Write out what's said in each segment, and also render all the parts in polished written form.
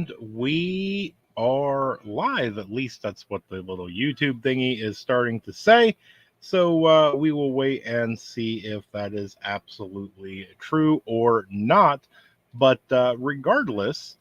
And we are live. At least that's what the little YouTube thingy is starting to say. So we will wait and see if that is absolutely true or not. But regardless,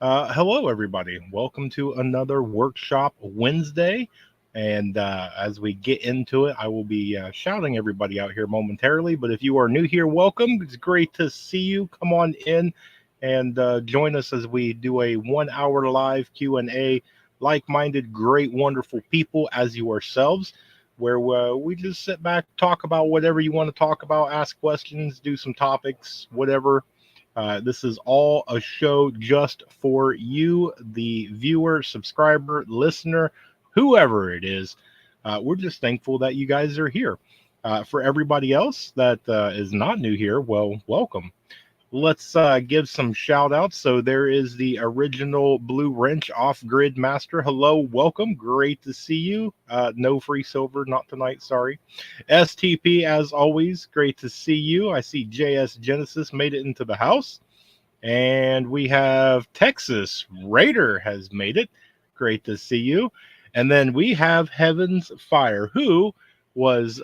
hello, everybody. Welcome to another Workshop Wednesday. And as we get into it, I will be shouting everybody out here momentarily. But if you are new here, welcome. It's great to see you. Come on in and join us as we do a 1 hour live Q&A. Like-minded, great, wonderful people as you yourselves, where we just sit back, talk about whatever you want to talk about, ask questions, do some topics, whatever. This is all a show just for you, the viewer, subscriber, listener, whoever it is. We're just thankful that you guys are here. For everybody else that is not new here, well, welcome. Let's give some shout outs. So there is the original Blue Wrench Off-Grid Master. Hello, welcome. Great to see you. No free silver, not tonight, sorry. STP, as always, great to see you. I see JS Genesis made it into the house. And we have Texas Raider has made it. Great to see you. And then we have Heaven's Fire, who was...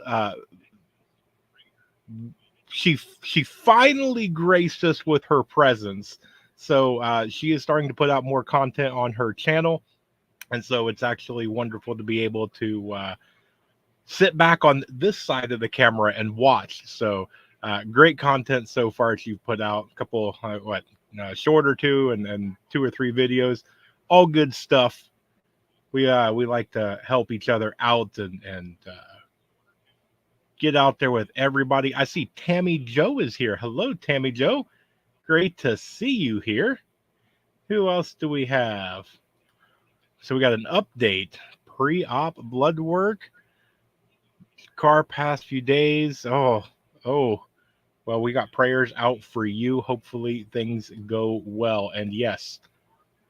She finally graced us with her presence. So she is starting to put out more content on her channel. And so it's actually wonderful to be able to sit back on this side of the camera and watch. So great content so far you've put out. A couple, short or two and 2 or 3 videos. All good stuff. We like to help each other out and get out there with everybody. I see Tammy Joe is here. Hello, Tammy Joe. Great to see you here. Who else do we have? So we got an update. Pre-op blood work. Car past few days. Oh. Well, we got prayers out for you. Hopefully things go well. And yes,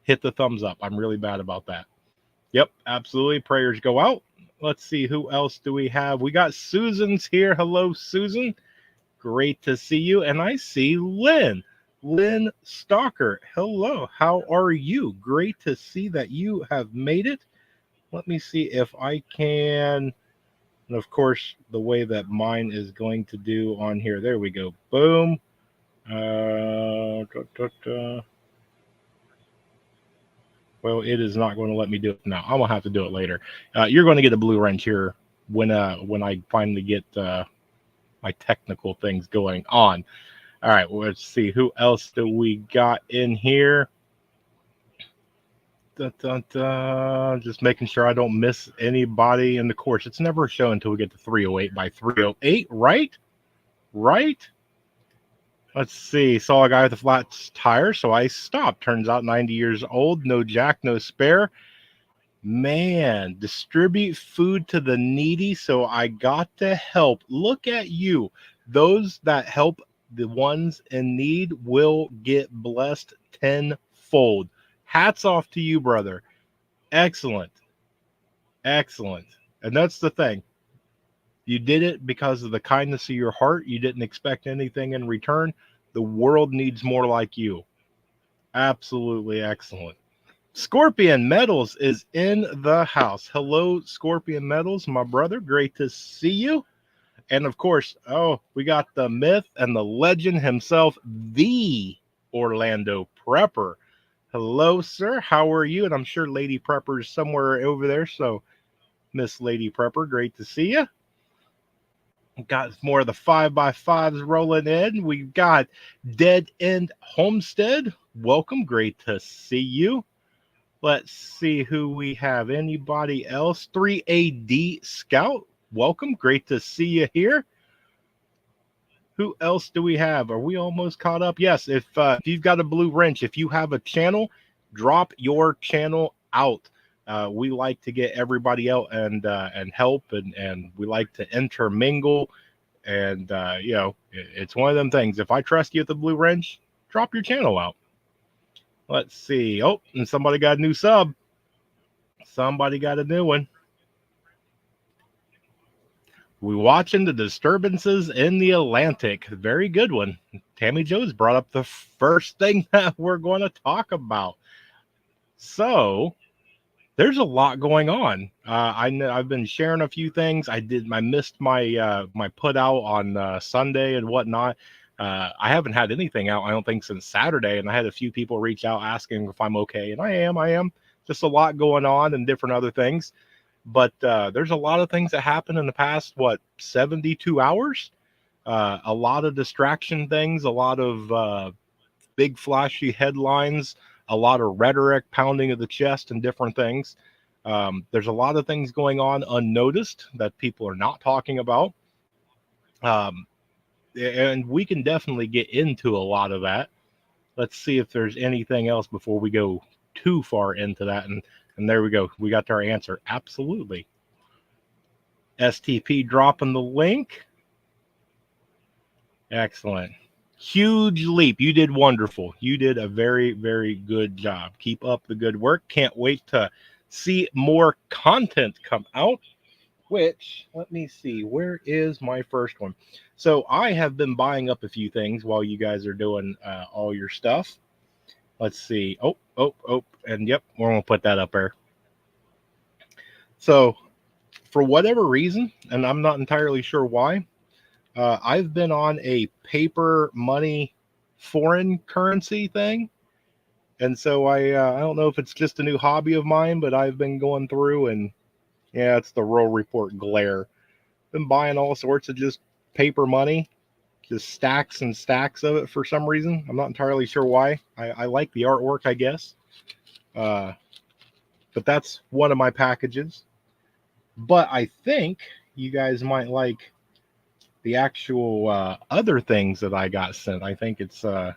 hit the thumbs up. I'm really bad about that. Yep, absolutely. Prayers go out. Let's see, who else do we have? We got Susan's here. Hello, Susan. Great to see you. And I see Lynn Stalker. Hello, how are you? Great to see that you have made it. Let me see if I can, and of course, the way that mine is going to do on here. There we go. Boom. Well, it is not going to let me do it now. I'm going to have to do it later. You're going to get a blue wrench here when I finally get my technical things going on. All right, well, let's see. Who else do we got in here? Just making sure I don't miss anybody in the course. It's never a show until we get to 308 by 308, right? Right? Let's see. Saw a guy with a flat tire, so I stopped. Turns out 90 years old, no jack, no spare. Man, distribute food to the needy, so I got to help. Look at you. Those that help the ones in need will get blessed tenfold. Hats off to you, brother. Excellent. Excellent. And that's the thing. You did it because of the kindness of your heart. You didn't expect anything in return. The world needs more like you. Absolutely excellent. Scorpion Metals is in the house. Hello, Scorpion Metals, my brother. Great to see you. And of course, we got the myth and the legend himself, the Orlando Prepper. Hello, sir. How are you? And I'm sure Lady Prepper is somewhere over there. So, Miss Lady Prepper, great to see you. Got more of the 5x5s rolling in. We've got Dead End Homestead. Welcome. Great to see you. Let's see who we have. Anybody else? 3AD Scout. Welcome. Great to see you here. Who else do we have? Are we almost caught up? Yes. If you've got a blue wrench, if you have a channel, drop your channel out. We like to get everybody out and help, and we like to intermingle. And it's one of them things. If I trust you with the blue wrench, drop your channel out. Let's see. Oh, and somebody got a new sub. Somebody got a new one. We're watching the disturbances in the Atlantic. Very good one. Tammy Joe's brought up the first thing that we're going to talk about. So there's a lot going on. I know I've been sharing a few things. I missed my put out on Sunday and whatnot. I haven't had anything out, I don't think, since Saturday, and I had a few people reach out asking if I'm okay, and I am. Just a lot going on and different other things. But there's a lot of things that happened in the past 72 hours. A lot of distraction things, a lot of big flashy headlines, a lot of rhetoric, pounding of the chest, and different things. There's a lot of things going on unnoticed that people are not talking about. Um, and we can definitely get into a lot of that. Let's see if there's anything else before we go too far into that. And there we go. We got our answer. Absolutely. STP dropping the link. Excellent. Huge leap. You did wonderful. You did a very, very good job. Keep up the good work. Can't wait to see more content come out. Which, let me see, where is my first one? So I have been buying up a few things while you guys are doing all your stuff. Let's see. Oh. And yep, we're going to put that up there. So for whatever reason, and I'm not entirely sure why, I've been on a paper money foreign currency thing. And so I don't know if it's just a new hobby of mine, but I've been going through and yeah, it's the Roll Report glare. Been buying all sorts of just paper money, just stacks and stacks of it for some reason. I'm not entirely sure why. I like the artwork, I guess. But that's one of my packages. But I think you guys might like the actual other things that I got sent. I think it's I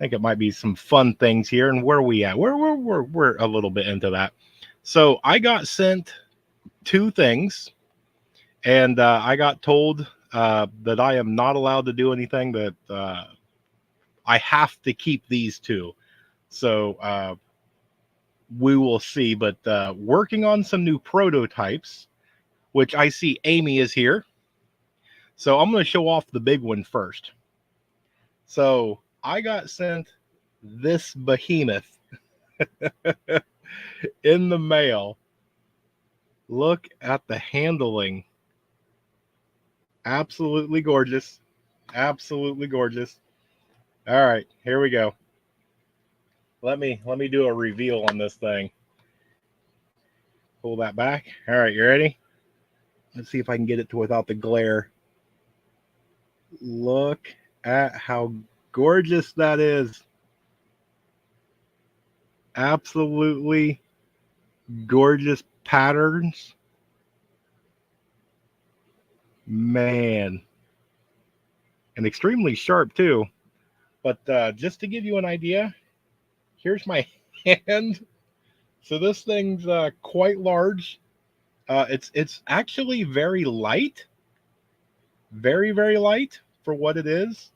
think it might be some fun things here. And where are we at? We're a little bit into that. So I got sent two things, and I got told that I am not allowed to do anything, that I have to keep these two. So we will see. But working on some new prototypes, which I see Amy is here. So I'm going to show off the big one first. So I got sent this behemoth in the mail. Look at the handling. Absolutely gorgeous. Absolutely gorgeous. All right, here we go. Let me do a reveal on this thing. Pull that back. All right, you ready? Let's see if I can get it to without the glare. Look at how gorgeous that is. Absolutely gorgeous patterns. Man. And extremely sharp too. But just to give you an idea, here's my hand. So this thing's quite large. It's actually very light. Very, very light for what it is.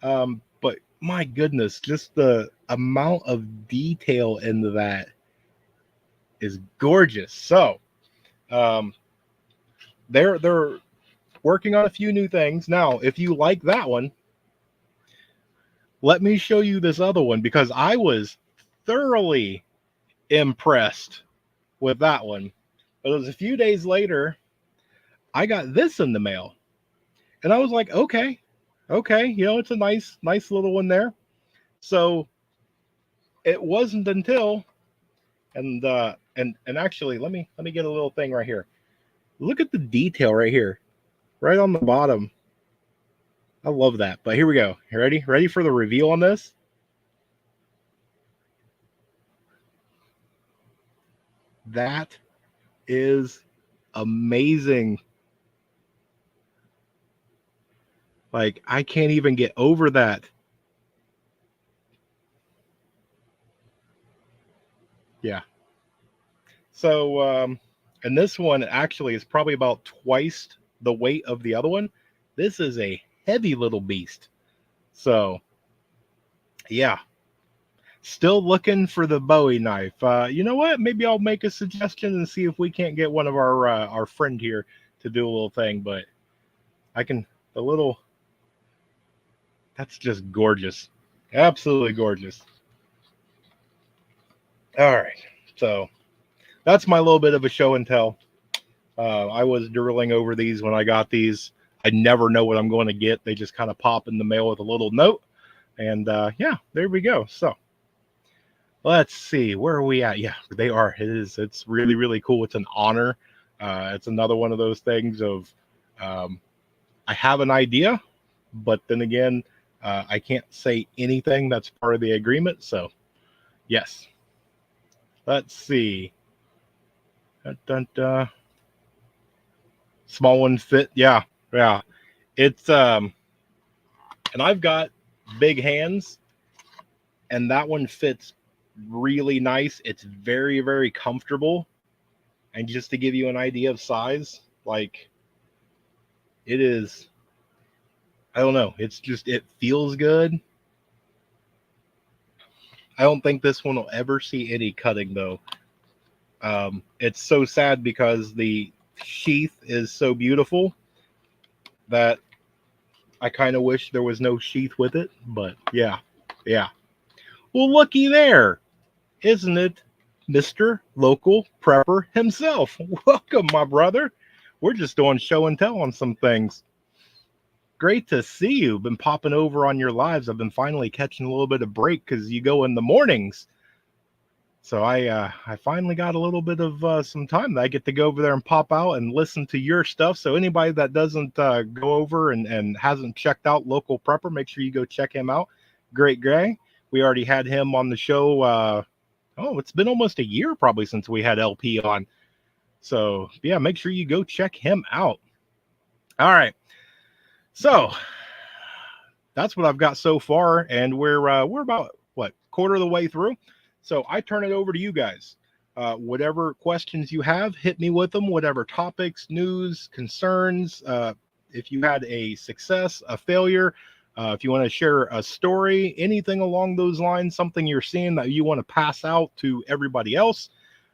But my goodness, just the amount of detail into that is gorgeous. So they're working on a few new things. Now, if you like that one, let me show you this other one, because I was thoroughly impressed with that one. But it was a few days later, I got this in the mail. And I was like, okay, it's a nice little one there. So it wasn't until, and actually, let me get a little thing right here. Look at the detail right here, right on the bottom. I love that. But here we go. You ready? Ready for the reveal on this? That is amazing. Like, I can't even get over that. Yeah. So, and this one actually is probably about twice the weight of the other one. This is a heavy little beast. So, yeah. Still looking for the Bowie knife. You know what? Maybe I'll make a suggestion and see if we can't get one of our friend here to do a little thing. But I can, the little, that's just gorgeous. Absolutely gorgeous. All right. So that's my little bit of a show and tell. I was drilling over these when I got these. I never know what I'm going to get. They just kind of pop in the mail with a little note. And yeah, there we go. So let's see. Where are we at? Yeah, they are. It is. It's really, really cool. It's an honor. It's another one of those things of um, I have an idea, but then again, I can't say anything that's part of the agreement. So, yes. Let's see. Dun, dun, dun. Small ones fit. Yeah, yeah. It's and I've got big hands, and that one fits really nice. It's very, very comfortable. And just to give you an idea of size, like it is, I don't know. It's just it feels good. I don't think this one will ever see any cutting though. It's so sad because the sheath is so beautiful that I kind of wish there was no sheath with it. But yeah, yeah. Well, looky there, isn't it, Mister Local Prepper himself? Welcome, my brother. We're just doing show and tell on some things. Great to see you. Been popping over on your lives. I've been finally catching a little bit of break because you go in the mornings. So I finally got a little bit of some time that I get to go over there and pop out and listen to your stuff. So anybody that doesn't go over and hasn't checked out Local Prepper, make sure you go check him out. Great Gray. We already had him on the show. Oh, it's been almost a year probably since we had LP on. So yeah, make sure you go check him out. All right. So that's what I've got so far, and we're about what quarter of the way through. So I turn it over to you guys. Whatever questions you have, hit me with them. Whatever topics, news, concerns. If you had a success, a failure, if you want to share a story, anything along those lines, something you're seeing that you want to pass out to everybody else,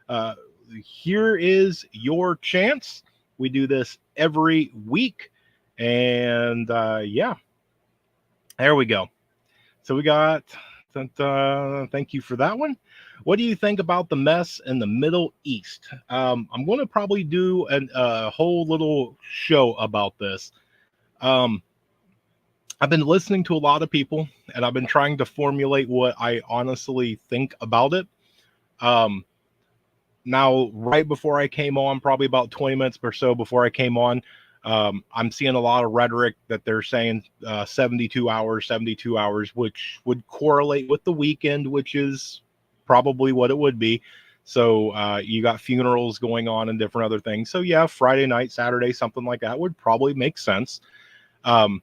uh, here is your chance. We do this every week, and yeah, there we go. So we got, thank you for that one. What do you think about the mess in the Middle East? I'm going to probably do a whole little show about this. Um, I've been listening to a lot of people, and I've been trying to formulate what I honestly think about it. Um, Now, right before I came on, probably about 20 minutes or so before I came on, I'm seeing a lot of rhetoric that they're saying 72 hours, which would correlate with the weekend, which is probably what it would be. So you got funerals going on and different other things. So yeah, Friday night, Saturday, something like that would probably make sense. Um,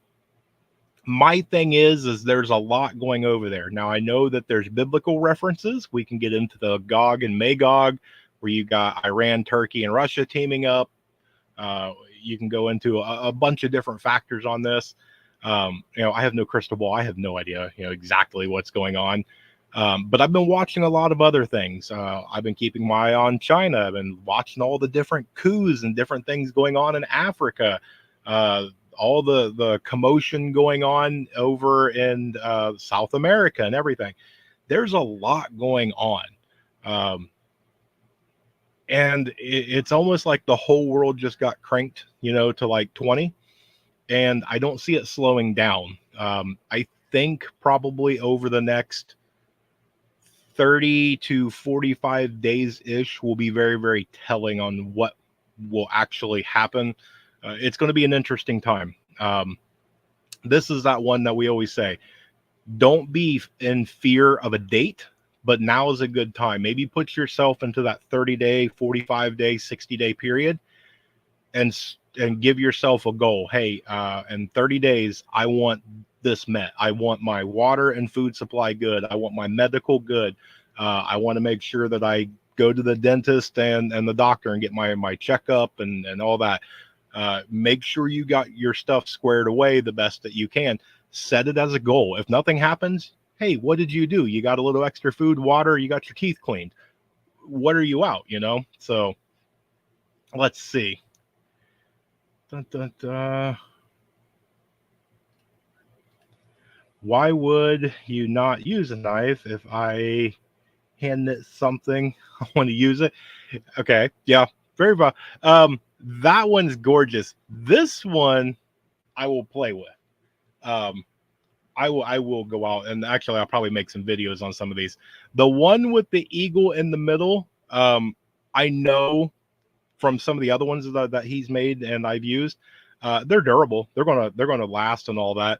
my thing is there's a lot going over there. Now I know that there's biblical references. We can get into the Gog and Magog, where you got Iran, Turkey, and Russia teaming up. You can go into a bunch of different factors on this. I have no crystal ball. I have no idea, exactly what's going on. But I've been watching a lot of other things. I've been keeping my eye on China. I've been watching all the different coups and different things going on in Africa. All the commotion going on over in South America and everything. There's a lot going on. And it's almost like the whole world just got cranked, to like 20. And I don't see it slowing down. I think probably over the next 30 to 45 days ish will be very, very telling on what will actually happen. It's going to be an interesting time. This is that one that we always say, don't be in fear of a date, but now is a good time. Maybe put yourself into that 30-day, 45-day, 60-day period and give yourself a goal. Hey, in 30 days, I want this met. I want my water and food supply good. I want my medical good. I want to make sure that I go to the dentist and the doctor and get my checkup and all that. Make sure you got your stuff squared away the best that you can. Set it as a goal. If nothing happens, hey, what did you do? You got a little extra food, water, you got your teeth cleaned. What are you out, So let's see. Dun, dun, dun. Why would you not use a knife if I hand knit something. I want to use it. Okay, yeah, very well. That one's gorgeous. This one I will play with. Um, I will go out and actually I'll probably make some videos on some of these. The one with the eagle in the middle, I know from some of the other ones that he's made and I've used, they're durable. They're gonna last and all that.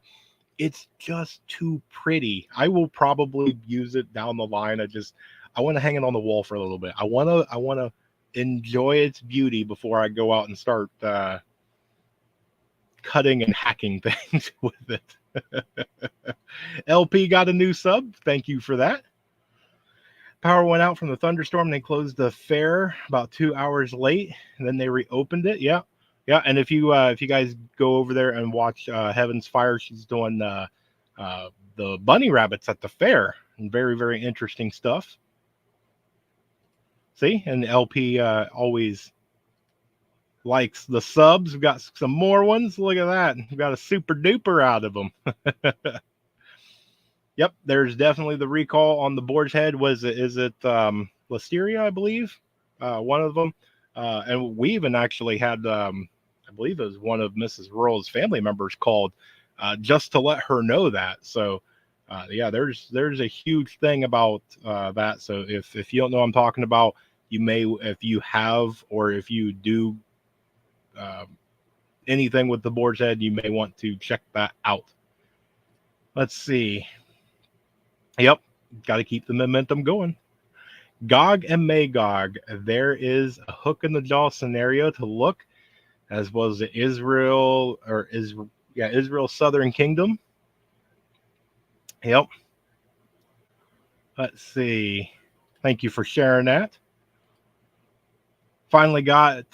It's just too pretty. I will probably use it down the line. I want to hang it on the wall for a little bit. I wanna enjoy its beauty before I go out and start cutting and hacking things with it. LP got a new sub. Thank you for that. Power went out from the thunderstorm and they closed the fair about 2 hours late, and then they reopened it. Yeah, yeah. And if you guys go over there and watch Heaven's Fire, she's doing the bunny rabbits at the fair, and very very interesting stuff. See, and LP always likes the subs. We've got some more ones. Look at that. We've got a super duper out of them. Yep, there's definitely the recall on the boar's head. Is it Listeria, I believe, one of them, and we even actually had, I believe it was one of Mrs. Rural's family members called just to let her know that. So, yeah, there's a huge thing about that. So if you don't know what I'm talking about, you may, if you have or if you do anything with the boar's head, you may want to check that out. Let's see. Yep, got to keep the momentum going. Gog and Magog, there is a hook in the jaw scenario to look, as well as the Israel Southern Kingdom. Yep. Let's see. Thank you for sharing that. Finally got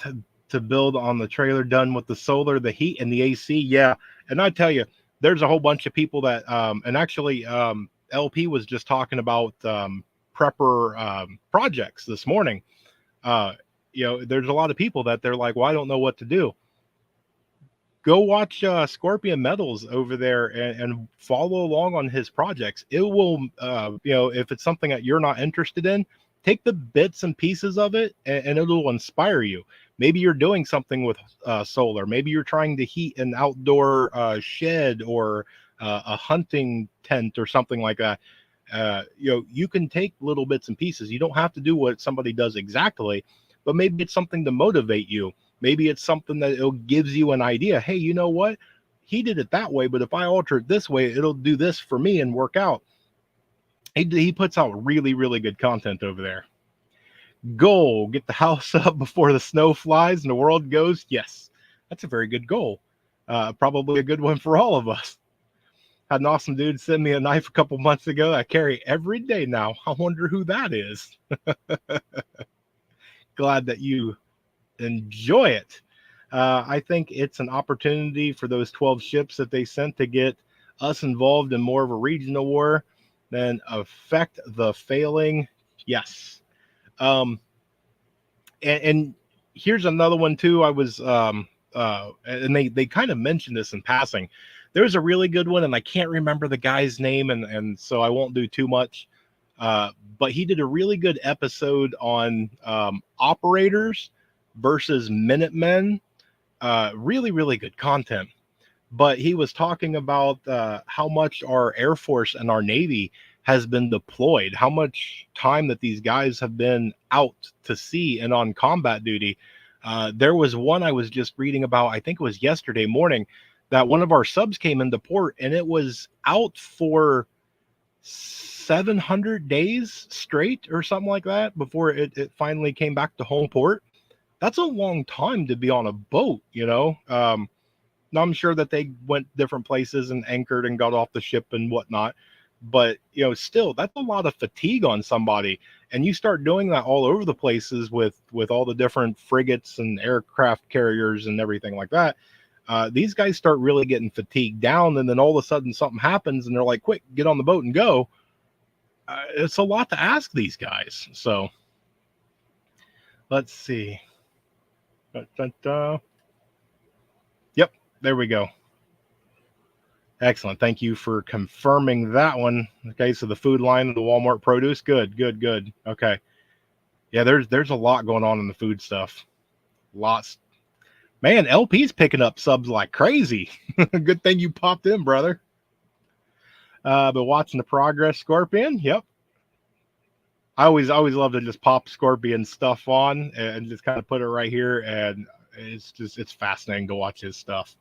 to build on the trailer done with the solar, the heat, and the AC. Yeah, and I tell you, there's a whole bunch of people that, and actually, LP was just talking about prepper projects this morning. There's a lot of people that they're like, well, I don't know what to do. Go watch Scorpion Metals over there and follow along on his projects. It will, if it's something that you're not interested in, take the bits and pieces of it and it'll inspire you. Maybe you're doing something with solar. Maybe you're trying to heat an outdoor shed or a hunting tent or something like that. You can take little bits and pieces. You don't have to do what somebody does exactly, but maybe it's something to motivate you. Maybe it's something that it gives you an idea. Hey, you know what? He did it that way, but if I alter it this way, it'll do this for me and work out. He puts out really, really good content over there. Goal, get the house up before the snow flies and the world goes. Yes, that's a very good goal. Probably a good one for all of us. Had an awesome dude send me a knife a couple months ago that I carry every day now. I wonder who that is. Glad that you enjoy it. I think it's an opportunity for those 12 ships that they sent to get us involved in more of a regional war, then affect the failing. Yes. And here's another one too. I was and they kind of mentioned this in passing. There's a really good one, and I can't remember the guy's name, and so I won't do too much. But he did a really good episode on operators versus Minutemen. Really, really good content. But he was talking about how much our Air Force and our Navy has been deployed, how much time that these guys have been out to sea and on combat duty. There was one I was just reading about, I think it was yesterday morning, that one of our subs came into port and it was out for 700 days straight or something like that before it finally came back to home port. That's a long time to be on a boat, Now, I'm sure that they went different places and anchored and got off the ship and whatnot. But, still, that's a lot of fatigue on somebody. And you start doing that all over the places with all the different frigates and aircraft carriers and everything like that. These guys start really getting fatigued down. And then all of a sudden something happens and they're like, quick, get on the boat and go. It's a lot to ask these guys. So let's see. Yep, there we go. Excellent. Thank you for confirming that one. Okay, so the food line of the Walmart produce. Good, good, good. Okay. Yeah, there's a lot going on in the food stuff. Lots. Man, LP's picking up subs like crazy. Good thing you popped in, brother. But watching the progress, Scorpion. Yep. I always love to just pop Scorpion stuff on and just kind of put it right here, and it's fascinating to watch his stuff.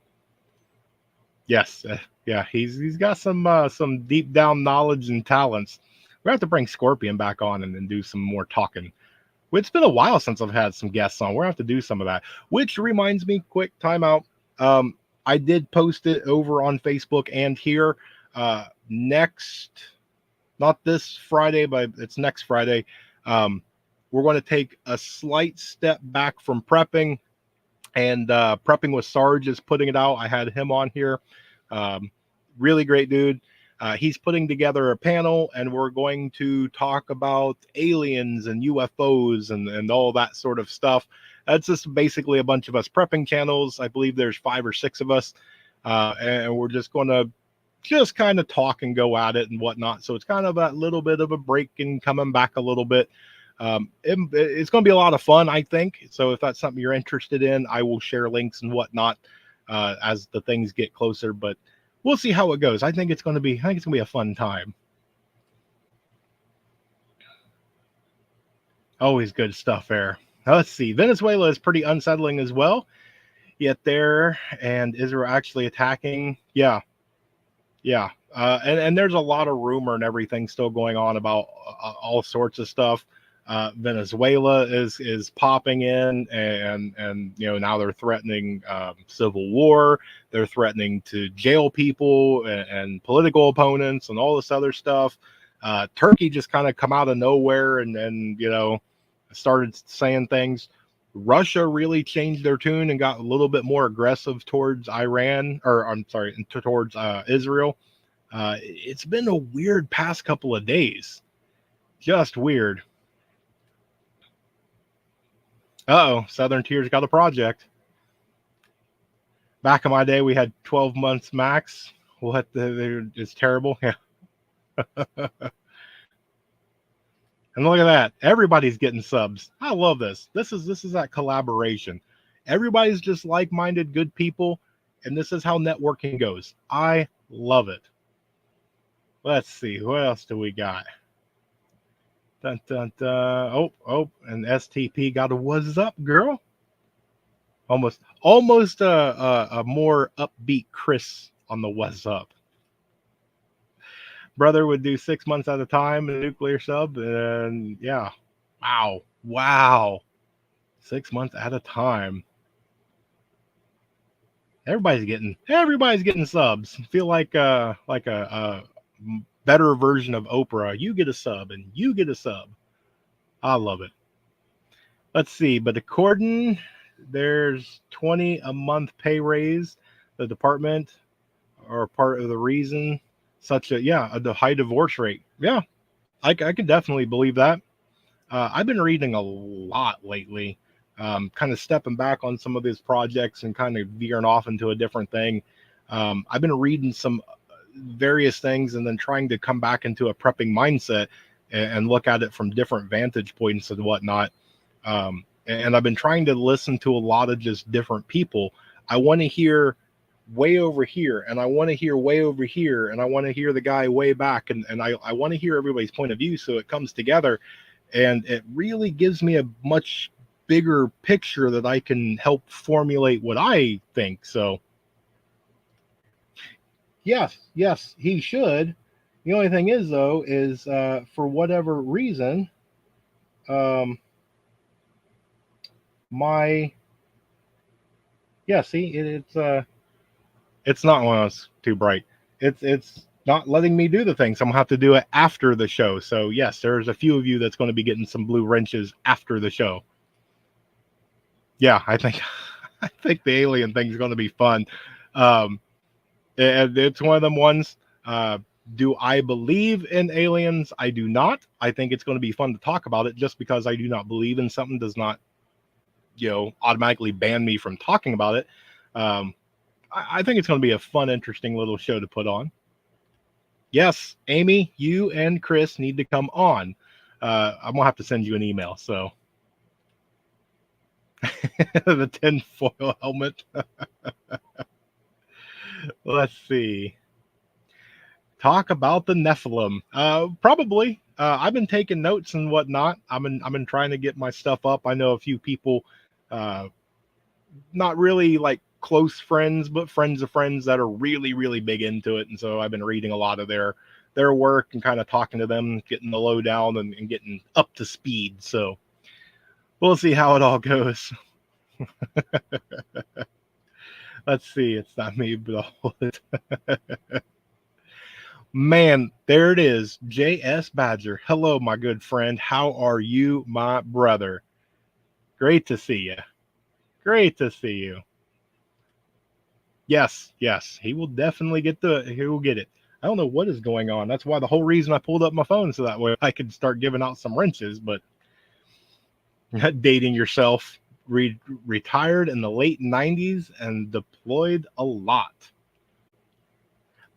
Yes, yeah, he's got some deep down knowledge and talents. We have to bring Scorpion back on and then do some more talking. It's been a while since I've had some guests on. We're gonna have to do some of that. Which reminds me, quick timeout. I did post it over on Facebook and here. Next, not this Friday, but it's next Friday. We're going to take a slight step back from prepping, and prepping with Sarge is putting it out. I had him on here. Really great dude. He's putting together a panel, and we're going to talk about aliens and UFOs and all that sort of stuff. That's just basically a bunch of us prepping channels. I believe there's 5 or 6 of us, and we're just going to just kind of talk and go at it and whatnot. So it's kind of a little bit of a break and coming back a little bit. It's going to be a lot of fun, I think. So if that's something you're interested in, I will share links and whatnot as the things get closer. But we'll see how it goes. I think it's going to be a fun time. Always good stuff there. Now, let's see. Venezuela is pretty unsettling as well. Yet there, and Israel actually attacking. Yeah. And there's a lot of rumor and everything still going on about all sorts of stuff. Venezuela is popping in, and now they're threatening civil war. They're threatening to jail people and political opponents and all this other stuff. Turkey just kind of come out of nowhere and started saying things. Russia really changed their tune and got a little bit more aggressive towards towards Israel. It's been a weird past couple of days. Just weird. Southern Tier's got a project. Back in my day, we had 12 months max. It's terrible. Yeah. And look at that. Everybody's getting subs. I love this. This is that collaboration. Everybody's just like-minded, good people, and this is how networking goes. I love it. Let's see. What else do we got? Dun, dun, dun. Oh, and STP got a what's up, girl? Almost a more upbeat Chris on the what's up. Brother would do 6 months at a time in a nuclear sub, and yeah, wow, 6 months at a time. Everybody's getting subs. Feel like a better version of Oprah. You get a sub and you get a sub. I love it. Let's see, but according there's 20 a month pay raise. The department are part of the reason the high divorce rate. Yeah, I could definitely believe that. I've been reading a lot lately, kind of stepping back on some of these projects and kind of veering off into a different thing. I've been reading some various things and then trying to come back into a prepping mindset and look at it from different vantage points and whatnot. And I've been trying to listen to a lot of just different people. I want to hear way over here, and I want to hear way over here, and I want to hear the guy way back, and I want to hear everybody's point of view so it comes together, and it really gives me a much bigger picture that I can help formulate what I think. So yes, he should. The only thing is, though, is for whatever reason, it's not when it's too bright. It's not letting me do the thing, so I'm gonna have to do it after the show. So yes, there's a few of you that's going to be getting some blue wrenches after the show. Yeah, I think the alien thing is going to be fun. And it's one of them ones. Do I believe in aliens? I do not. I think it's going to be fun to talk about it. Just because I do not believe in something does not, automatically ban me from talking about it. I think it's going to be a fun, interesting little show to put on. Yes, Amy, you and Chris need to come on. I'm gonna have to send you an email. So the tinfoil helmet. Let's see. Talk about the Nephilim. Probably. I've been taking notes and whatnot. I've been trying to get my stuff up. I know a few people, not really like close friends, but friends of friends that are really, really big into it. And so I've been reading a lot of their work and kind of talking to them, getting the lowdown and getting up to speed. So we'll see how it all goes. Let's see. It's not me, but man, there it is. J.S. Badger. Hello, my good friend. How are you, my brother? Great to see you. Great to see you. Yes, he will definitely he will get it. I don't know what is going on. That's why the whole reason I pulled up my phone, so that way I could start giving out some wrenches, but dating yourself. Retired in the late 90s and deployed a lot.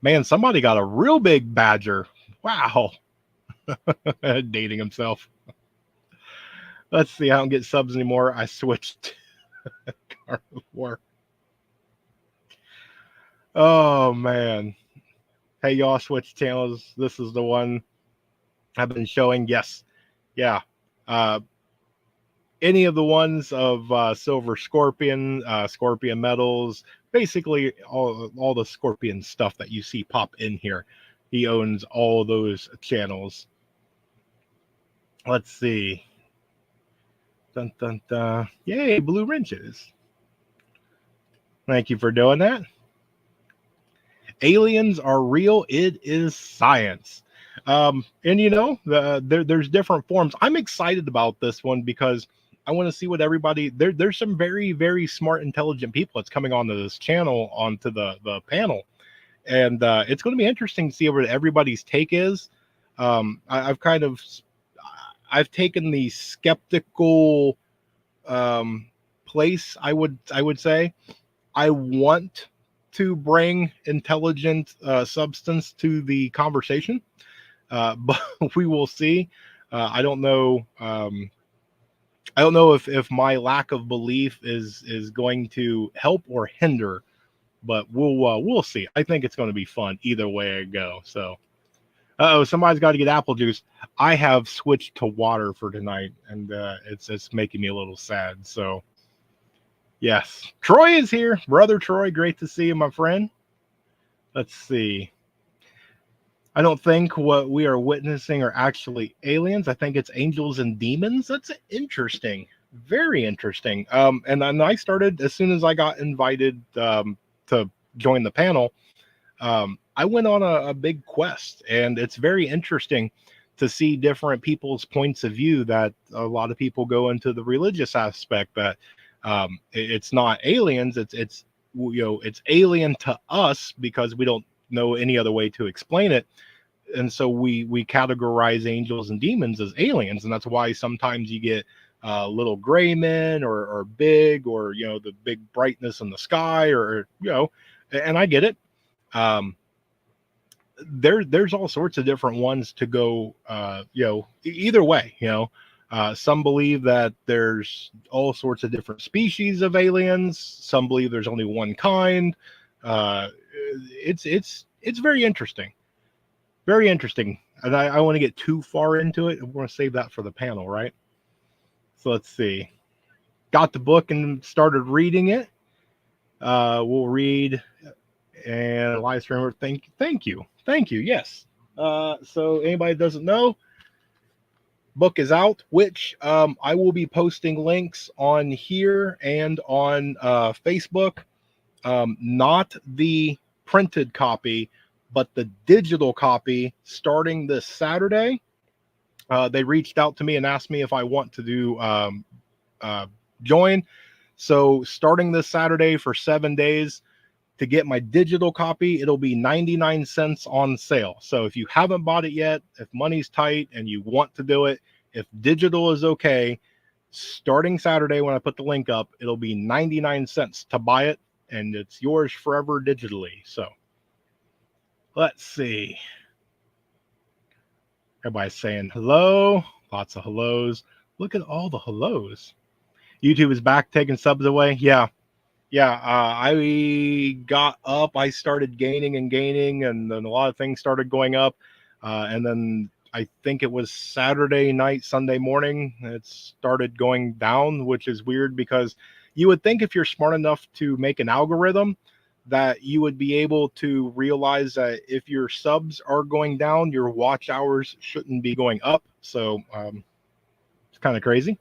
Man, somebody got a real big Badger. Wow. Dating himself. Let's see. I don't get subs anymore. I switched carnivore. Oh, man. Hey, y'all, switch channels. This is the one I've been showing. Yes. Yeah. Any of the ones of Silver Scorpion, Scorpion Metals, basically all the Scorpion stuff that you see pop in here. He owns all those channels. Let's see. Dun, dun, dun. Yay, blue wrenches. Thank you for doing that. Aliens are real. It is science. And you know, there's different forms. I'm excited about this one because I want to see what everybody there's some very, very smart, intelligent people that's coming onto this channel, onto the panel. And it's going to be interesting to see what everybody's take is. I've taken the skeptical place, I would say. I want to bring intelligent substance to the conversation, but we will see. I don't know. I don't know if my lack of belief is going to help or hinder, but we'll see. I think it's going to be fun either way I go. So, somebody's got to get apple juice. I have switched to water for tonight, and it's making me a little sad. So, yes, Troy is here, brother Troy. Great to see you, my friend. Let's see. I don't think what we are witnessing are actually aliens. I think it's angels and demons. That's interesting. Very interesting. And then I started as soon as I got invited to join the panel. I went on a big quest, and it's very interesting to see different people's points of view. That a lot of people go into the religious aspect that it's not aliens. It's alien to us because we don't know any other way to explain it. And so we categorize angels and demons as aliens, and that's why sometimes you get little gray men or big, or the big brightness in the sky, or and I get it. There's all sorts of different ones to go either way. Some believe that there's all sorts of different species of aliens. Some believe there's only one kind. It's very interesting. Very interesting. And I want to get too far into it. I want to save that for the panel, right? So let's see. Got the book and started reading it. We'll read and live streamer. Thank you. Yes. So anybody that doesn't know, book is out, which I will be posting links on here and on Facebook. Not the printed copy, but the digital copy starting this Saturday. They reached out to me and asked me if I want to do join. So starting this Saturday for 7 days, to get my digital copy, it'll be 99 cents on sale. So if you haven't bought it yet, if money's tight and you want to do it, if digital is okay, starting Saturday when I put the link up, it'll be 99 cents to buy it and it's yours forever digitally. So let's see. Everybody's saying hello. Lots of hellos. Look at all the hellos. YouTube is back taking subs away. Yeah. I got up. I started gaining, and then a lot of things started going up. And then I think it was Saturday night, Sunday morning, it started going down, which is weird because you would think if you're smart enough to make an algorithm that you would be able to realize that if your subs are going down, your watch hours shouldn't be going up. So it's kind of crazy.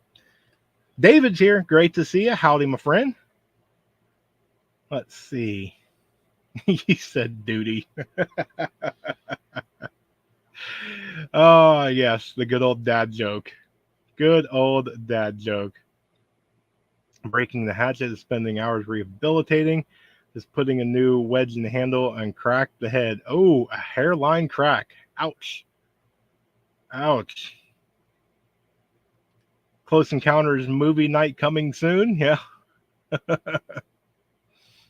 David's here. Great to see you. Howdy, my friend. Let's see. He said duty. Oh, yes, the good old dad joke. Good old dad joke. Breaking the hatchet is spending hours rehabilitating. Is putting a new wedge in the handle and crack the head. Oh, a hairline crack. Ouch. Ouch. Close Encounters movie night coming soon. Yeah.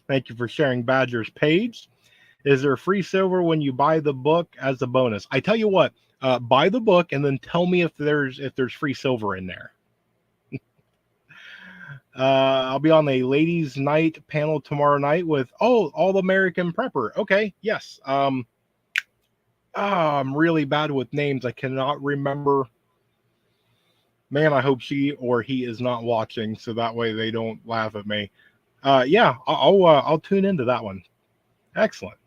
Thank you for sharing Badger's page. Is there free silver when you buy the book as a bonus? I tell you what, buy the book and then tell me if there's free silver in there. I'll be on a ladies' night panel tomorrow night with all American Prepper. Okay, yes. I'm really bad with names. I cannot remember. Man, I hope she or he is not watching, so that way they don't laugh at me. Yeah, I'll tune into that one. Excellent.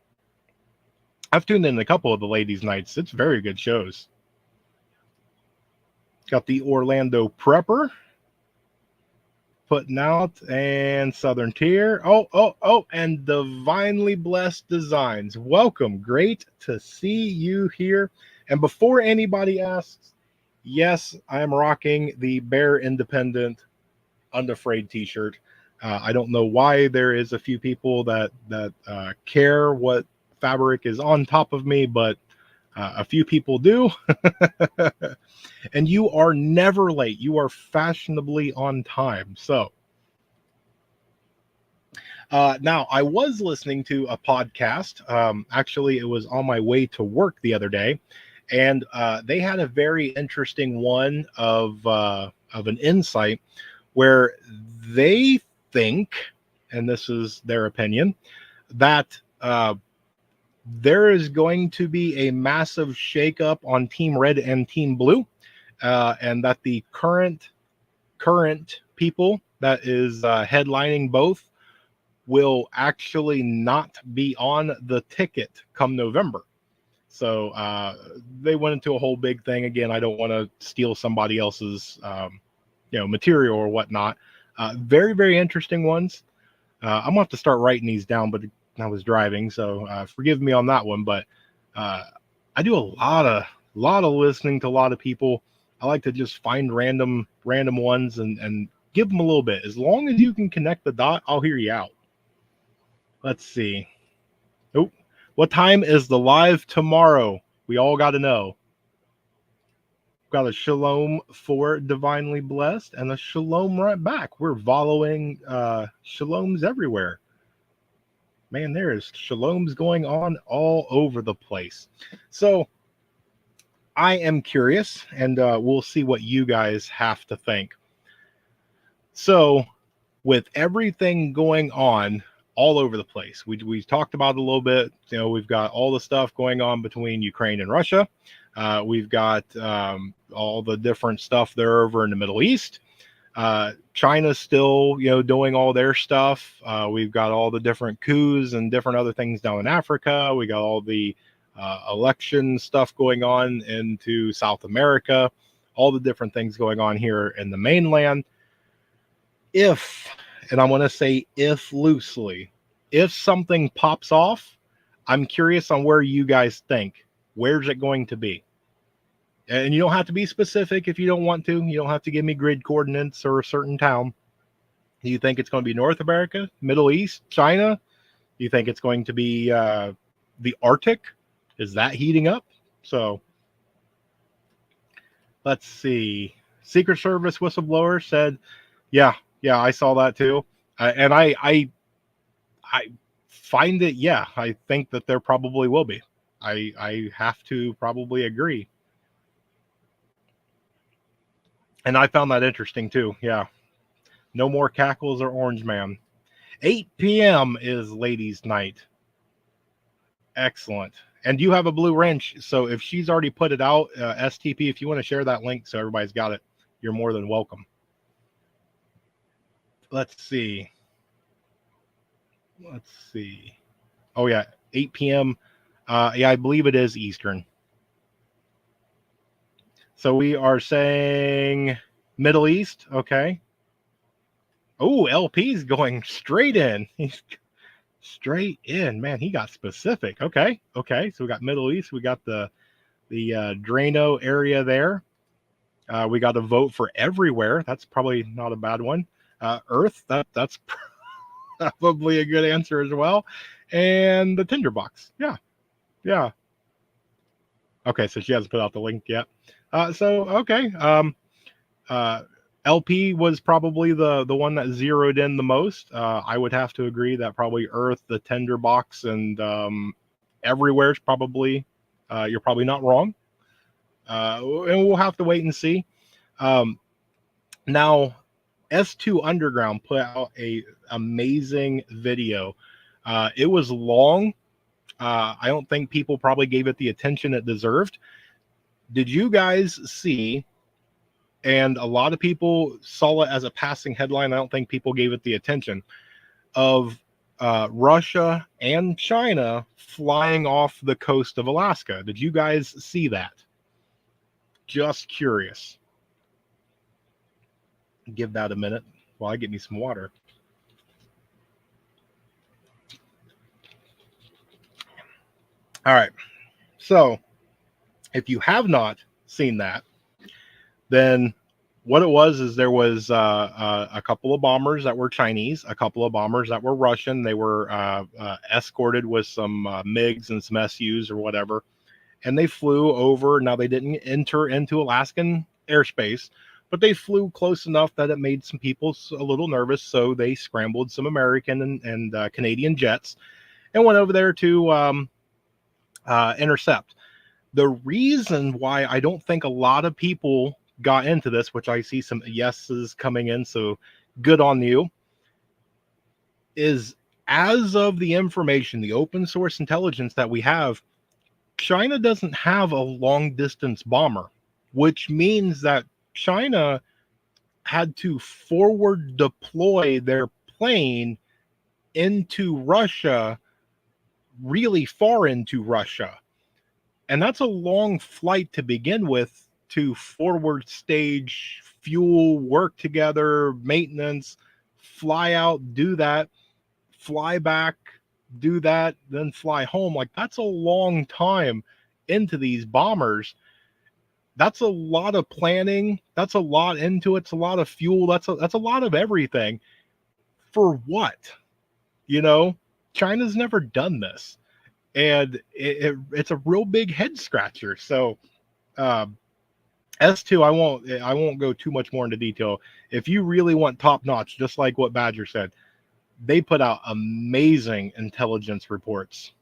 I've tuned in a couple of the ladies' nights. It's very good shows. Got the Orlando Prepper putting out, and Southern Tier. And Divinely Blessed Designs. Welcome. Great to see you here. And before anybody asks, yes, I am rocking the Bear Independent Unafraid t-shirt. I don't know why there is a few people that care what fabric is on top of me, but a few people do. And you are never late. You are fashionably on time. So now I was listening to a podcast. Actually, it was on my way to work the other day, and they had a very interesting one of an insight where they think, and this is their opinion, that there is going to be a massive shakeup on Team Red and Team Blue, and that the current people that is headlining both will actually not be on the ticket come November. So they went into a whole big thing. Again, I don't want to steal somebody else's material or whatnot. Very, very interesting ones. I'm gonna have to start writing these down, but I was driving, so forgive me on that one. But I do a lot of listening to a lot of people. I like to just find random ones and give them a little bit. As long as you can connect the dot, I'll hear you out. Let's see. Oh, what time is the live tomorrow? We all got to know. Got a shalom for Divinely Blessed and a shalom right back. We're following shaloms everywhere. Man, there is shaloms going on all over the place. So I am curious, and we'll see what you guys have to think. So with everything going on all over the place, we talked about it a little bit. We've got all the stuff going on between Ukraine and Russia. We've got all the different stuff there over in the Middle East. China's still, doing all their stuff. We've got all the different coups and different other things down in Africa. We got all the election stuff going on into South America, all the different things going on here in the mainland. And I want to say if loosely, if something pops off, I'm curious on where you guys think. Where's it going to be? And you don't have to be specific if you don't want to. You don't have to give me grid coordinates or a certain town. Do you think it's going to be North America, Middle East, China? Do you think it's going to be the Arctic? Is that heating up? So let's see. Secret Service whistleblower said, yeah, I saw that too. And I I find it, yeah, I think that there probably will be. I have to probably agree. And I found that interesting too. Yeah. No more cackles or Orange Man. 8 p.m. is ladies' night. Excellent. And you have a blue wrench. So if she's already put it out, STP, if you want to share that link so everybody's got it, you're more than welcome. Let's see. Oh, yeah. 8 p.m. Yeah, I believe it is Eastern. So we are saying Middle East. Okay. Oh, LP's going straight in. He's straight in. Man, he got specific. Okay. So we got Middle East. We got the Drano area there. We got a vote for everywhere. That's probably not a bad one. Earth. That's probably a good answer as well. And the Tinderbox. Yeah. Okay, so she hasn't put out the link yet. Okay. LP was probably the one that zeroed in the most. I would have to agree that probably Earth, the Tinderbox, and everywhere is probably you're probably not wrong. And we'll have to wait and see. Now, S2 Underground put out a amazing video. It was long. I don't think people probably gave it the attention it deserved. Did you guys see? And a lot of people saw it as a passing headline. I don't think people gave it the attention of Russia and China flying off the coast of Alaska. Did you guys see that? Just curious. Give that a minute while I get me some water. All right. So if you have not seen that, then what it was is there was a couple of bombers that were Chinese, a couple of bombers that were Russian. They were escorted with some MiGs and some SUs or whatever, and they flew over. Now, they didn't enter into Alaskan airspace, but they flew close enough that it made some people a little nervous, so they scrambled some American and Canadian jets and went over there to intercept. The reason why I don't think a lot of people got into this, which I see some yeses coming in, so good on you, is as of the information, the open source intelligence that we have, China doesn't have a long distance bomber, which means that China had to forward deploy their plane into Russia, really far into Russia. And that's a long flight to begin with, to forward stage, fuel, work together, maintenance, fly out, do that, fly back, do that, then fly home. Like, that's a long time into these bombers. That's a lot of planning. That's a lot into it. It's a lot of fuel. That's a lot of everything. For what? China's never done this. And it's a real big head scratcher. So S2, I won't go too much more into detail. If you really want top notch, just like what Badger said, they put out amazing intelligence reports.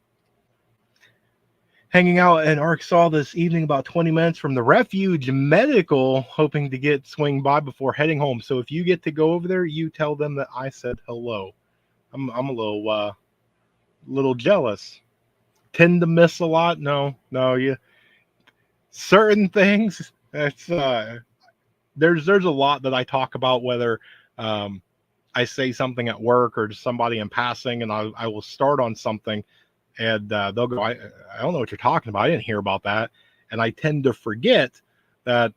Hanging out in Arkansas this evening, about 20 minutes from the Refuge Medical, hoping to swing by before heading home. So if you get to go over there, you tell them that I said hello. I'm a little jealous. Tend to miss a lot. No, certain things. It's there's a lot that I talk about, whether I say something at work or to somebody in passing, and I will start on something, and they'll go, I don't know what you're talking about. I didn't hear about that. And I tend to forget that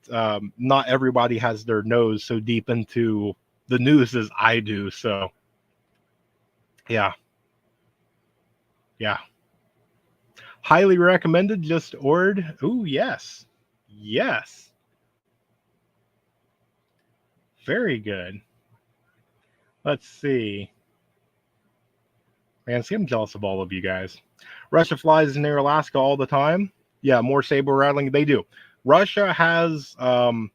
not everybody has their nose so deep into the news as I do. So yeah. Highly recommended. Just ordered. Ooh, yes. Very good. Let's see. Man, see, I'm jealous of all of you guys. Russia flies near Alaska all the time. Yeah, more saber rattling. They do. Russia has and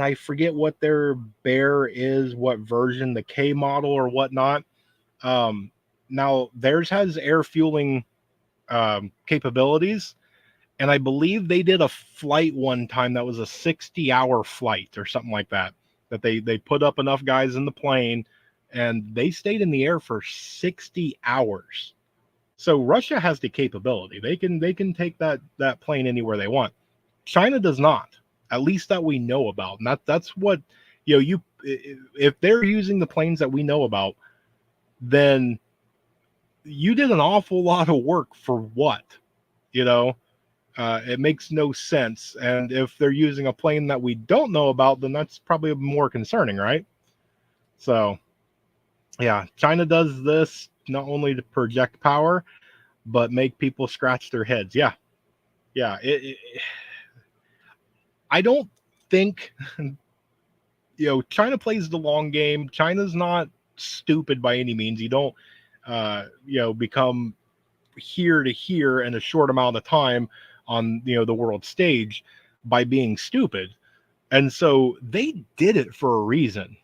I forget what their bear is, what version, the K model or whatnot. Now theirs has air fueling capabilities, and I believe they did a flight one time that was a 60-hour flight or something like that. That they put up enough guys in the plane, and they stayed in the air for 60 hours. So Russia has the capability. They can take that plane anywhere they want. China does not, at least that we know about. And that's what, you if they're using the planes that we know about, then you did an awful lot of work for what? You know, it makes no sense. And if they're using a plane that we don't know about, then that's probably more concerning, right? So, yeah, China does this not only to project power, but make people scratch their heads. Yeah, yeah. I don't think China plays the long game. China's not stupid by any means. You don't become here to here in a short amount of time on the world stage by being stupid. And so they did it for a reason.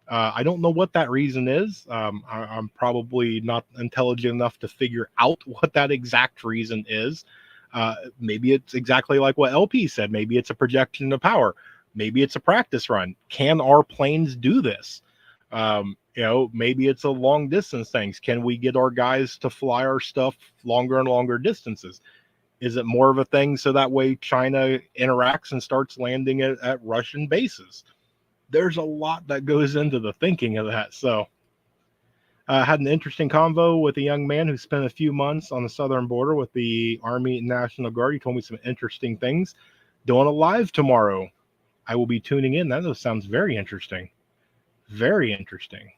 I don't know what that reason is. I'm probably not intelligent enough to figure out what that exact reason is. Maybe it's exactly like what LP said. Maybe it's a projection of power. Maybe it's a practice run. Can our planes do this? Maybe it's a long distance things. Can we get our guys to fly our stuff longer and longer distances? Is it more of a thing so that way China interacts and starts landing at Russian bases? There's a lot that goes into the thinking of that. So had an interesting convo with a young man who spent a few months on the southern border with the Army and National Guard. He told me some interesting things. Doing a live tomorrow. I will be tuning in. That sounds very interesting. Very interesting.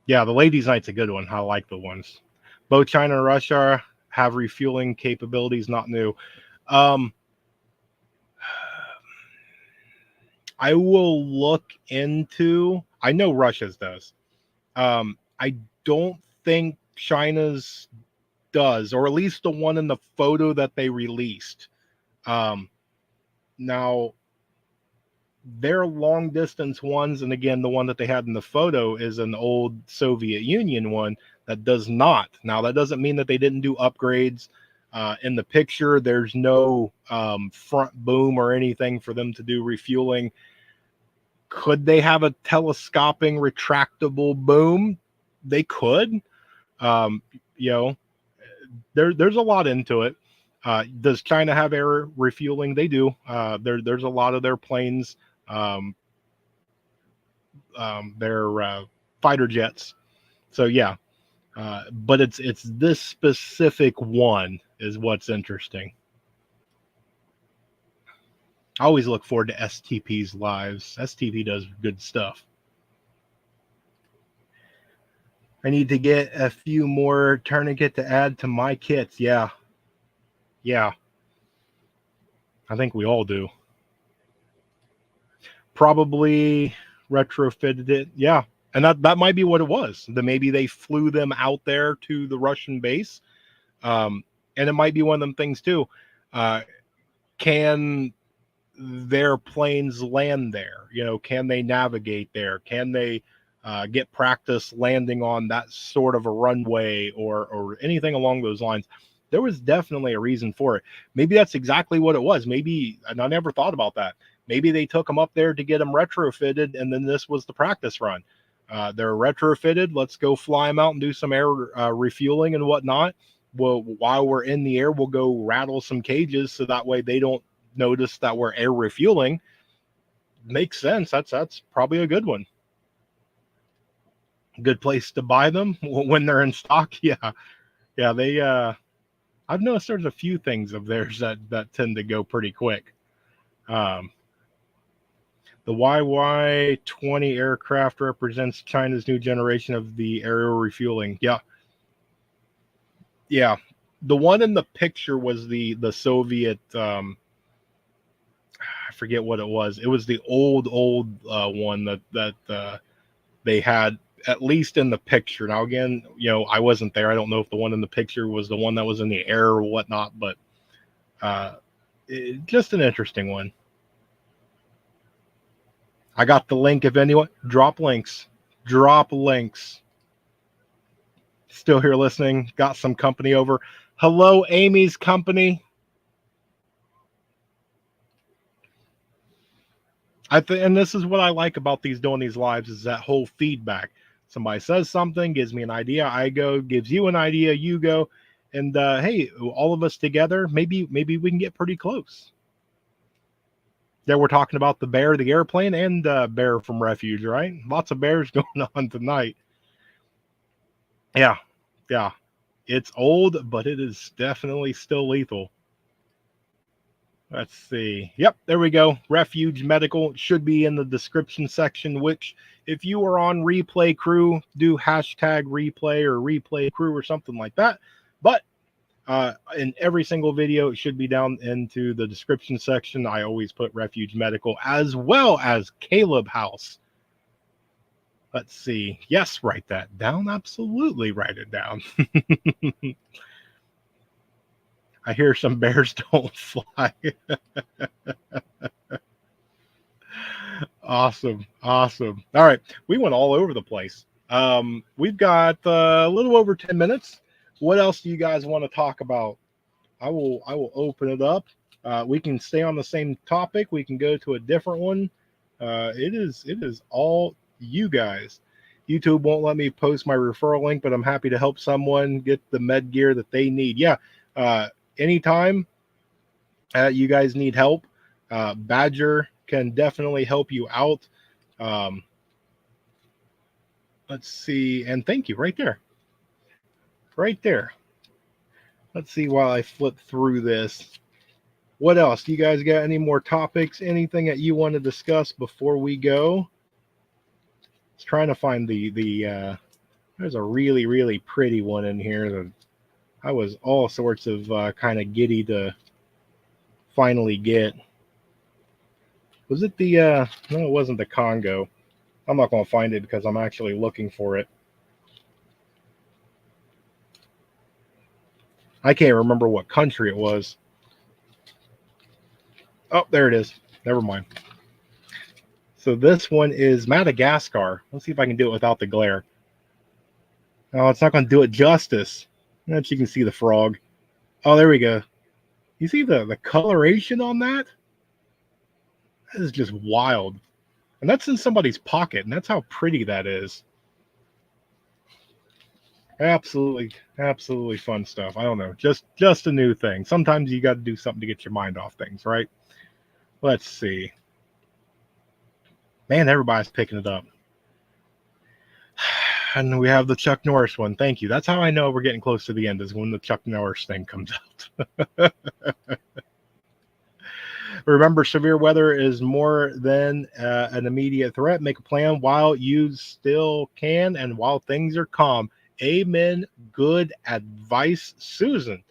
Yeah, the ladies' night's a good one. I like the ones. Both China and Russia have refueling capabilities, not new. I will look into. I know Russia's does. I don't think China's does, or at least the one in the photo that they released. Now, their long distance ones, and again, the one that they had in the photo is an old Soviet Union one that does not. Now, that doesn't mean that they didn't do upgrades. In the picture, there's no front boom or anything for them to do refueling. Could they have a telescoping retractable boom? They could. There's a lot into it. Does China have air refueling? They do. There's a lot of their planes, their fighter jets. So yeah, but it's this specific one is what's interesting. I always look forward to STP's lives. STP does good stuff. I need to get a few more tourniquet to add to my kits. Yeah. Yeah. I think we all do. Probably retrofitted it. Yeah. And that might be what it was. That maybe they flew them out there to the Russian base. And it might be one of them things too. Can their planes land there? Can they navigate there? Can they get practice landing on that sort of a runway or anything along those lines? There was definitely a reason for it. Maybe that's exactly what it was. Maybe, and I never thought about that. Maybe they took them up there to get them retrofitted, and then this was the practice run. They're retrofitted. Let's go fly them out and do some air refueling and whatnot. Well, while we're in the air, we'll go rattle some cages so that way they don't notice that we're air refueling. Makes sense. That's probably a good one. Good place to buy them when they're in stock. Yeah. They I've noticed there's a few things of theirs that tend to go pretty quick. The YY-20 aircraft represents China's new generation of the aerial refueling. Yeah. The one in the picture was the Soviet. I forget what it was. It was the old one that they had, at least in the picture. Now, again, I wasn't there. I don't know if the one in the picture was the one that was in the air or whatnot, but just an interesting one. I got the link. If anyone, drop links. Drop links. Still here listening. Got some company over. Hello, Amy's company. And this is what I like about doing these lives is that whole feedback. Somebody says something, gives me an idea, I go, gives you an idea, you go, and hey, all of us together, maybe we can get pretty close. There we're talking about the bear, the airplane, and bear from refuge, right? Lots of bears going on tonight. Yeah. It's old, but it is definitely still lethal. Let's see. Yep, there we go. Refuge Medical should be in the description section, which if you are on Replay Crew, do hashtag replay or replay crew or something like that. But in every single video, it should be down into the description section. I always put Refuge Medical as well as Caleb House. Let's see. Yes, write that down. Absolutely write it down. I hear some bears don't fly. Awesome. All right. We went all over the place. We've got a little over 10 minutes. What else do you guys want to talk about? I will open it up. We can stay on the same topic. We can go to a different one. It is all you guys. YouTube won't let me post my referral link, but I'm happy to help someone get the med gear that they need. Yeah. Anytime you guys need help, Badger can definitely help you out. Let's see. And thank you right there. Let's see while I flip through this. What else? Do you guys got any more topics? Anything that you want to discuss before we go? It's trying to find the there's a really, really pretty one in here that I was all sorts of kind of giddy to finally get. Was it the no, it wasn't the Congo. I'm not going to find it because I'm actually looking for it. I can't remember what country it was. Oh, there it is. Never mind. So this one is Madagascar. Let's see if I can do it without the glare. Oh, it's not going to do it justice. And you can see the frog. Oh, there we go. You see the coloration on that? That is just wild. And that's in somebody's pocket, and that's how pretty that is. Absolutely fun stuff. I don't know. Just a new thing. Sometimes you got to do something to get your mind off things, right? Let's see. Man, everybody's picking it up. And we have the Chuck Norris one. Thank you. That's how I know we're getting close to the end, is when the Chuck Norris thing comes out. Remember, severe weather is more than an immediate threat. Make a plan while you still can and while things are calm. Amen. Good advice, Susan.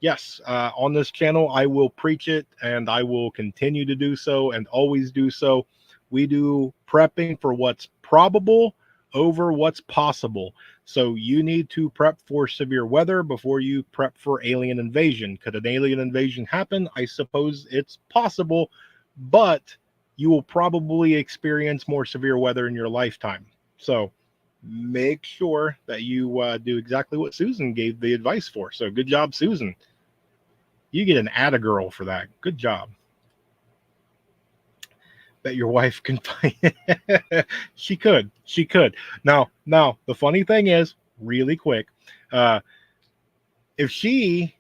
Yes, on this channel, I will preach it, and I will continue to do so and always do so. We do prepping for what's probable over what's possible. So you need to prep for severe weather before you prep for alien invasion. Could an alien invasion happen? I suppose it's possible, but you will probably experience more severe weather in your lifetime. So make sure that you do exactly what Susan gave the advice for. So good job, Susan. You get an atta girl for that. Good job. That your wife can find it. She could. Now, the funny thing is, really quick, if she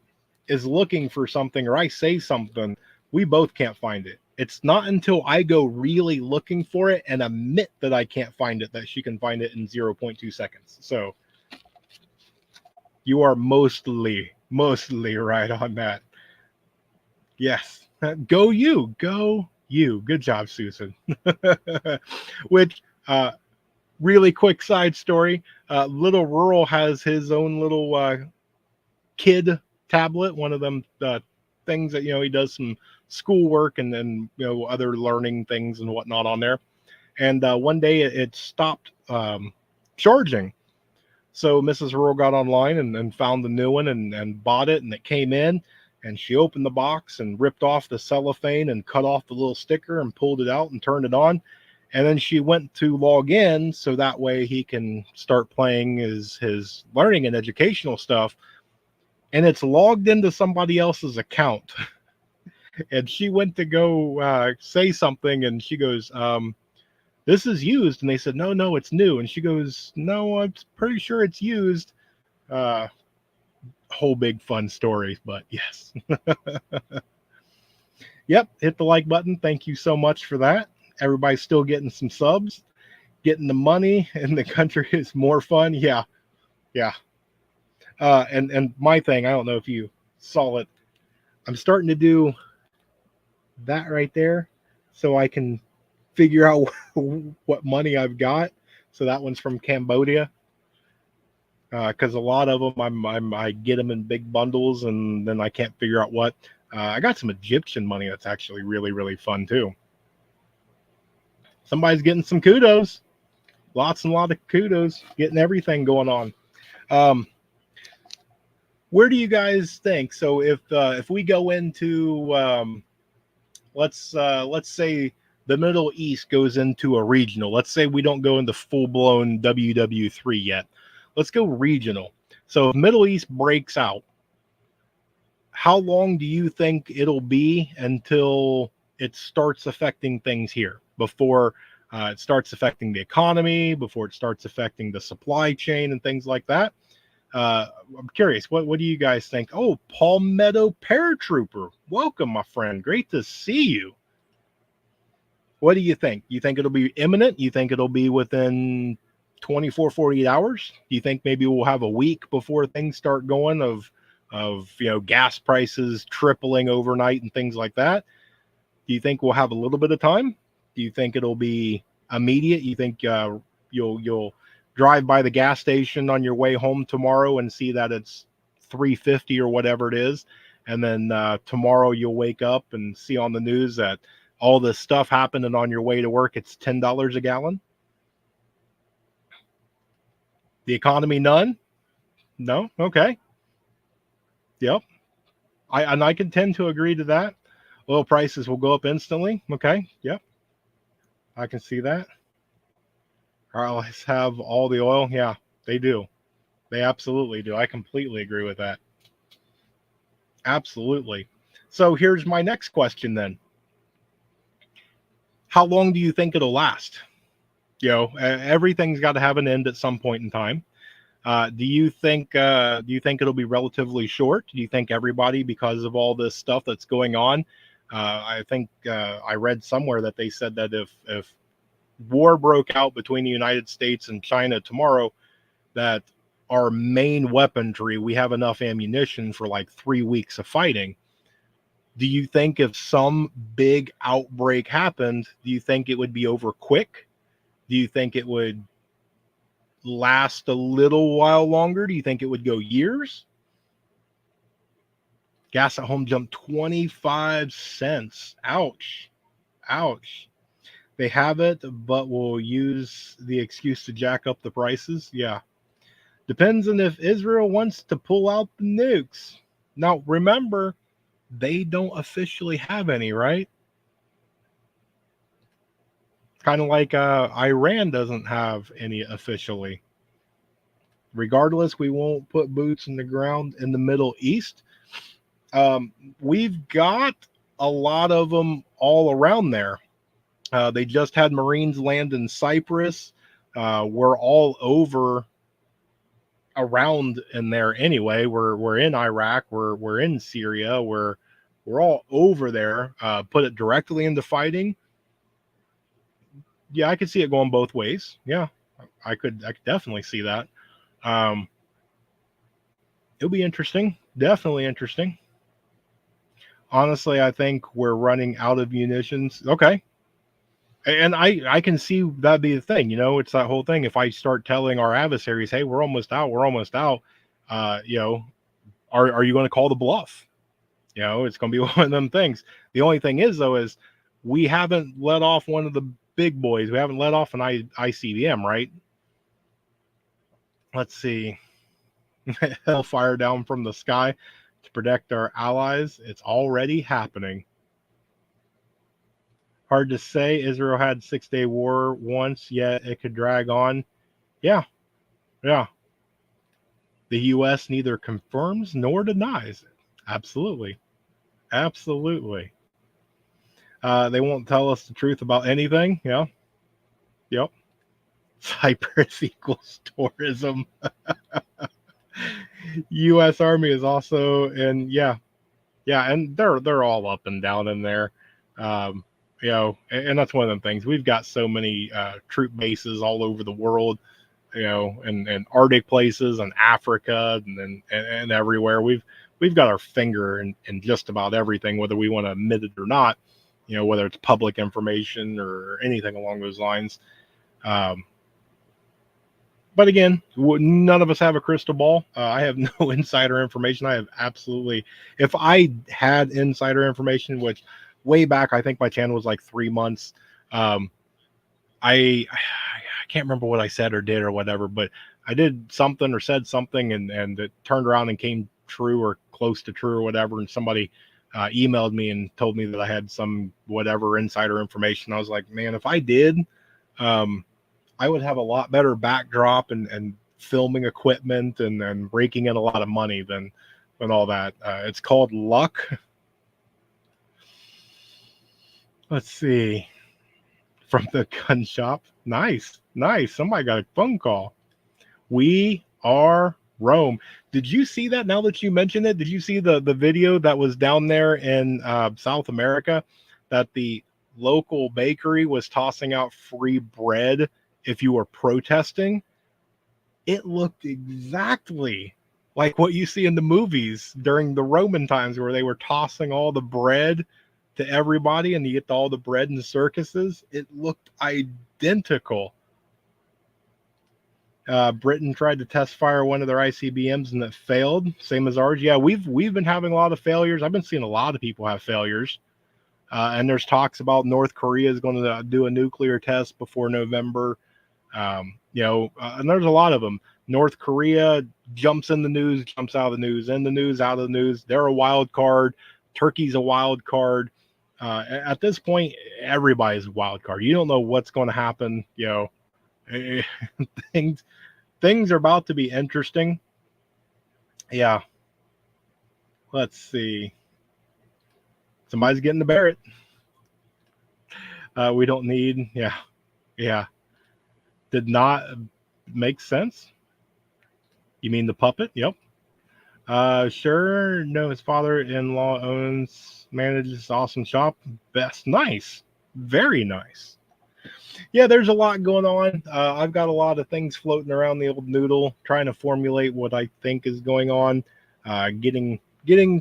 is looking for something or I say something, we both can't find it. It's not until I go really looking for it and admit that I can't find it that she can find it in 0.2 seconds. So you are mostly right on that. Yes. Go you. Good job, Susan. Which, really quick side story. Little Rural has his own little kid tablet, one of them things that, he does some schoolwork and then, other learning things and whatnot on there. And one day it stopped charging. So Mrs. Rural got online and found the new one and bought it, and it came in. And she opened the box and ripped off the cellophane and cut off the little sticker and pulled it out and turned it on. And then she went to log in so that way he can start playing his learning and educational stuff. And it's logged into somebody else's account. And she went to go say something, and she goes, this is used. And they said, no, it's new. And she goes, no, I'm pretty sure it's used. Whole big fun story, but yes. Yep, hit the like button. Thank you so much for that. Everybody's still getting some subs, getting the money, and the country is more fun. Yeah. And my thing, I don't know if you saw it. I'm starting to do that right there so I can figure out what money I've got. So that one's from Cambodia. Because a lot of them, I get them in big bundles, and then I can't figure out what. I got some Egyptian money that's actually really, really fun too. Somebody's getting some kudos. Lots and lots of kudos. Getting everything going on. Where do you guys think? So if we go into let's say the Middle East goes into a regional. Let's say we don't go into full blown WW3 yet. Let's go regional. So if Middle East breaks out, how long do you think it'll be until it starts affecting things here? Before it starts affecting the economy, before it starts affecting the supply chain and things like that? I'm curious, what do you guys think? Oh, Palmetto Paratrooper, welcome, my friend. Great to see you. What do you think? You think it'll be imminent? You think it'll be within 24, 48 hours? Do you think maybe we'll have a week before things start going of gas prices tripling overnight and things like that? Do you think we'll have a little bit of time? Do you think it'll be immediate? You think you'll drive by the gas station on your way home tomorrow and see that it's $3.50 or whatever it is, and then tomorrow you'll wake up and see on the news that all this stuff happened, and on your way to work it's $10 a gallon? The economy, none? No? Okay. Yep. I can tend to agree to that. Oil prices will go up instantly. Okay. Yep. I can see that. Allies have all the oil. Yeah, they do. They absolutely do. I completely agree with that. Absolutely. So here's my next question then. How long do you think it'll last? Everything's got to have an end at some point in time. Do you think it'll be relatively short? Do you think everybody, because of all this stuff that's going on, I think I read somewhere that they said that if war broke out between the United States and China tomorrow, that our main weaponry, we have enough ammunition for like 3 weeks of fighting. Do you think if some big outbreak happened, do you think it would be over quick? Do you think it would last a little while longer? Do you think it would go years? Gas at home jumped 25 cents. Ouch. Ouch. They have it, but will use the excuse to jack up the prices. Yeah. Depends on if Israel wants to pull out the nukes. Now, remember, they don't officially have any, right? Kind of like Iran doesn't have any officially. Regardless, we won't put boots in the ground in the Middle East. We've got a lot of them all around there. They just had Marines land in Cyprus. We're all over around in there anyway. We're in Iraq. We're in Syria. We're all over there. Put it directly into fighting. Yeah, I could see it going both ways. Yeah, I could definitely see that. It'll be interesting. Definitely interesting. Honestly, I think we're running out of munitions. Okay. And I can see that be the thing. It's that whole thing. If I start telling our adversaries, hey, we're almost out, are you going to call the bluff? It's going to be one of them things. The only thing is, though, is we haven't let off one of the big boys. We haven't let off an ICBM, right? Let's see. Hellfire down from the sky to protect our allies. It's already happening. Hard to say. Israel had 6-day war once, yet it could drag on. Yeah, yeah. The U.S. neither confirms nor denies it. Absolutely. Absolutely. They won't tell us the truth about anything. Yeah. Yep. Cyprus equals tourism. U.S. Army is also, and yeah, and they're all up and down in there. You know, and that's one of them things. We've got so many troop bases all over the world, you know, and Arctic places and Africa and everywhere. We've got our finger in just about everything, whether we want to admit it or not, you know, whether it's public information or anything along those lines. But again, none of us have a crystal ball. I have no insider information. I have absolutely, if I had insider information, which way back, I think my channel was like 3 months. I can't remember what I said or did or whatever, but I did something or said something and it turned around and came true or close to true or whatever. And somebody emailed me and told me that I had some whatever insider information. I was like, man, if I did, I would have a lot better backdrop and filming equipment and raking in a lot of money than all that. It's called luck. Let's see. From the gun shop. Nice. Somebody got a phone call. We are Rome. Did you see that now that you mentioned it? Did you see the video that was down there in South America that the local bakery was tossing out free bread if you were protesting? It looked exactly like what you see in the movies during the Roman times where they were tossing all the bread to everybody and you get all the bread in the circuses. It looked identical. Britain tried to test fire one of their ICBMs and it failed, same as ours. Yeah, we've been having a lot of failures. I've been seeing a lot of people have failures. And there's talks about North Korea is going to do a nuclear test before November. You know, and there's a lot of them. North Korea jumps in the news, jumps out of the news, in the news, out of the news. They're a wild card. Turkey's a wild card. At this point, everybody's a wild card. You don't know what's going to happen. You know, things are about to be interesting. Yeah. Let's see. Somebody's getting to Barrett. We don't need. Yeah. Did not make sense. You mean the puppet? Yep. Sure. No, his father-in-law manages this awesome shop. Best. Nice. Very nice. Yeah, there's a lot going on. I've got a lot of things floating around the old noodle, trying to formulate what I think is going on. Getting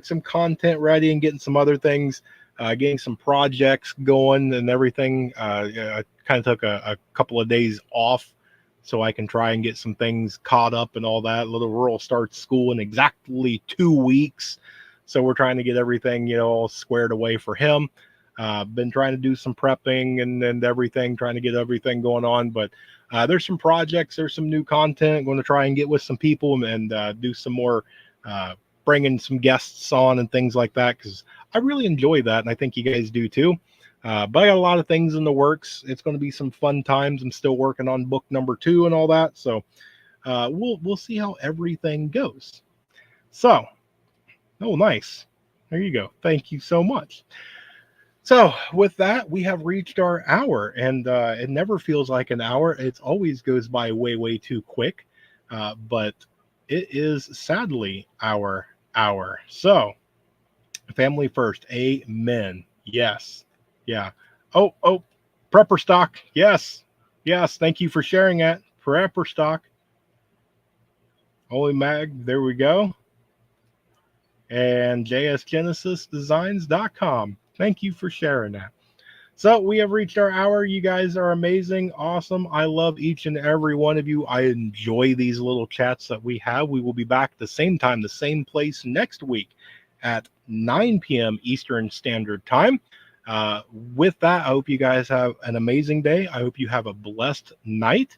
some content ready and getting some other things, getting some projects going and everything. I kind of took a couple of days off so I can try and get some things caught up and all that. Little Rural starts school in exactly 2 weeks. So we're trying to get everything, you know, all squared away for him. Been trying to do some prepping and everything, trying to get everything going on. But there's some projects, there's some new content. Going to try and get with some people and do some more, bringing some guests on and things like that, because I really enjoy that. And I think you guys do too. But I got a lot of things in the works. It's going to be some fun times. I'm still working on book number 2 and all that. So we'll see how everything goes. So, oh, nice. There you go. Thank you so much. So with that, we have reached our hour, and it never feels like an hour. It always goes by way too quick. But it is sadly our hour. So family first. Amen. Yes. Yeah. Oh, prepper stock. Yes. Thank you for sharing that. Prepper stock. Holy Mag. There we go. And jsgenesisdesigns.com. Thank you for sharing that. So we have reached our hour. You guys are amazing. Awesome. I love each and every one of you. I enjoy these little chats that we have. We will be back at the same time, the same place next week at 9 p.m. Eastern Standard Time. With that, I hope you guys have an amazing day. I hope you have a blessed night.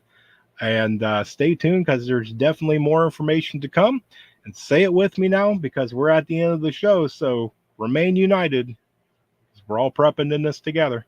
And stay tuned, because there's definitely more information to come. And say it with me now, because we're at the end of the show. So remain united. We're all prepping in this together.